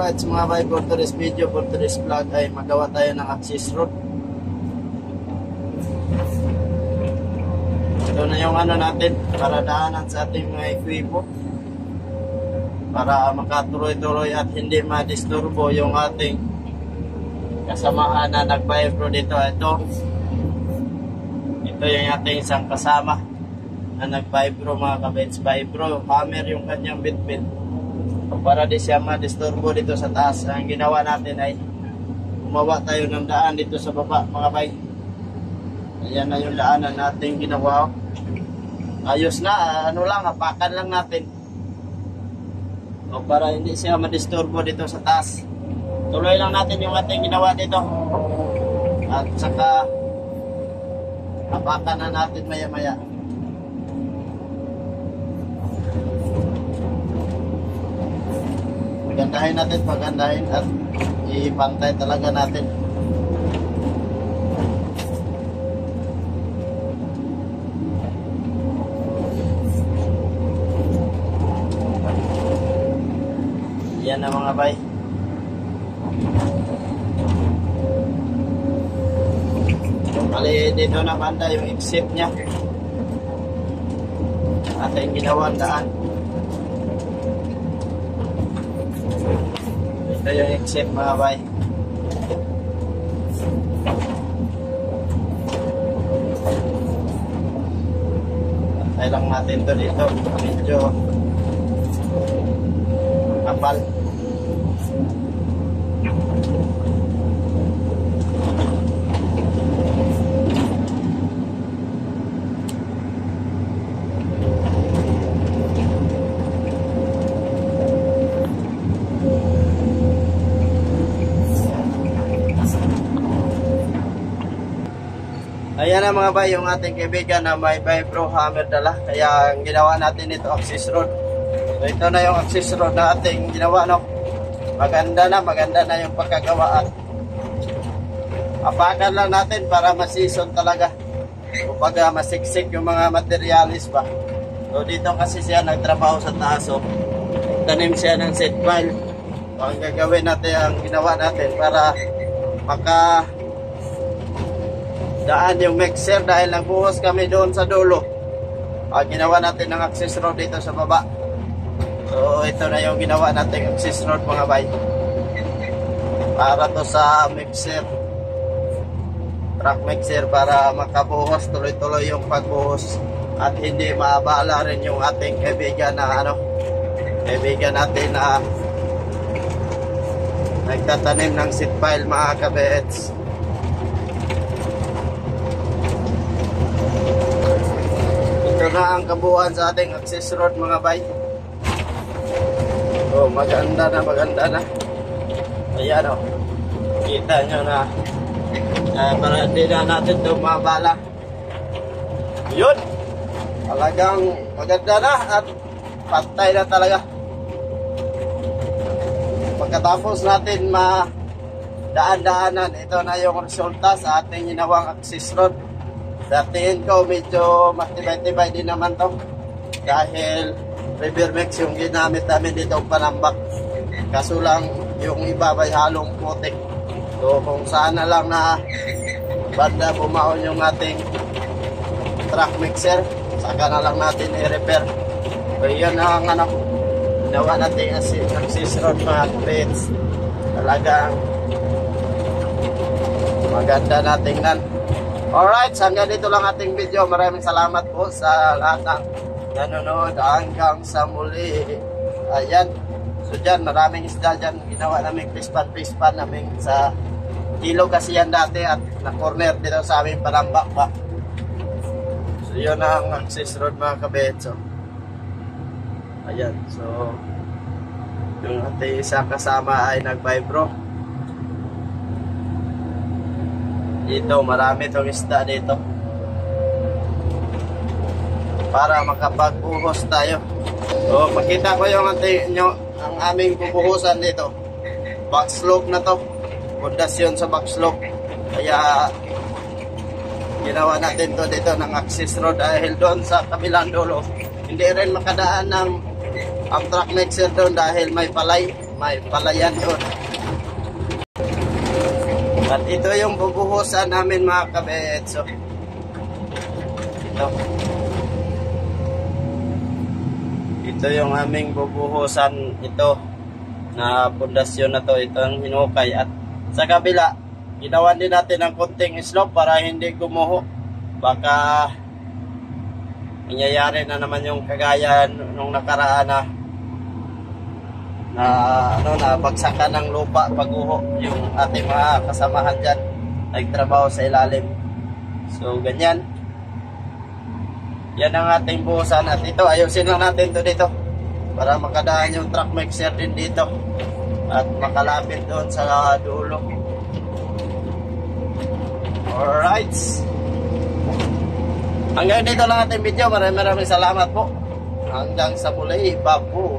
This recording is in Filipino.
Alright, so mga bay, for today's video, for today's vlog ay magawa tayo ng access road. Ito na yung ano natin para daanan sa ating mga equipo, para makatuloy-tuloy at hindi madisturbo yung ating kasamahan na nag-vibro dito. Ito yung ating isang kasama na nag-vibro, mga kabits. Vibro, hammer yung kanyang bit-bit para di siya madisturbo dito sa taas. Ang ginawa natin ay gumawa tayo ng daan dito sa baba, mga bay. Ayan na yung daanan natin ginawa. Ayos na, ano lang, hapakan lang natin o para hindi siya madisturbo dito sa taas. Tuloy lang natin yung ating ginawa dito at saka hapakan na natin maya maya. Pagandahin natin, pagandahin at ipantay talaga natin. Yan na mga bay. Bali dito na banda yung exit nya ating ginawang daan. Ito yung exit, mga bay. Pantay lang natin to dito, medyo kapal. Ayan na mga bay, yung ating kaibigan na may vibro hammer dala. Kaya ang ginawa natin ito, access road. So ito na yung access road na ating ginawa, no? Maganda na yung pagkagawaan. Apakan lang natin para masison talaga. Kumbaga masiksik yung mga materialis ba. So dito kasi siya nagtrabaho sa taas. So tanim siya ng set pile. So ang gagawin natin, ang ginawa natin para maka daan yung mixer dahil nagbuhos kami doon sa dulo. Ginawa natin ng access road dito sa baba. So ito na yung ginawa natin access road, mga bay, para to sa mixer, truck mixer, para makabuhos tuloy-tuloy yung pagbuhos at hindi maabala rin yung ating kaibigan na kaibigan natin na nagtatanim ng seed pile, mga kabets. Ito na ang kabuuan sa ating access road, mga bay. Oh, maganda na. Ayan o. Kita nyo na para hindi na natin ito mabala. Yun. Talagang maganda na at pantay na talaga. Pagkatapos natin daan-daanan, ito na yung resulta sa ating ginawang access road. Sa tingin ko medyo matibay-tibay din naman to dahil River Mix yung ginamit namin dito panambak. Kaso lang yung iba may halong putik. So kung saan na lang na banda bumaon yung ating truck mixer, saka na lang natin i-repair. So yun ang ginawa natin access road, mga kapits. Talagang maganda na tingnan. Alright, hanggang dito lang ating video. Maraming salamat po sa lahat ng nanonood hanggang sa muli. Ayan. So dyan, maraming isda dyan. Ginawa namin pispan namin sa kilo kasi yan dati at na-corner dito sa aming panambak pa. So yun ang access road, mga kabetso. Ayan. So yung ating isang kasama ay nag-vibro. Dito, marami itong isda dito para makapagbuhos tayo. So, makita ko yung ang aming bubuhusan dito. Back slope na to. Pundasyon sa back slope. Kaya ginawa natin to dito ng access road dahil doon sa kabilang dulo hindi rin makadaan ng ang truck mixer doon dahil may palay. may palayan doon. At ito yung bubuhusan namin mga kabetso. Ito yung aming bubuhusan ito na pundasyon na to. Ito ang hinukay. At sa kabila, ginawan din natin ng konting slope para hindi gumuho. Baka nangyayari na naman yung kagaya nung nakaraan na bagsakan ng lupa pag-uho yung ating mga kasamahan dyan nagtrabaho sa ilalim. So ganyan, yan ang ating buhusan. At ito, ayusin lang natin to dito para makadaan yung truck mixer din dito at makalapit doon sa dulo. Alright, hanggang dito lang ating video. Maraming salamat po. Hanggang sa muli, babu.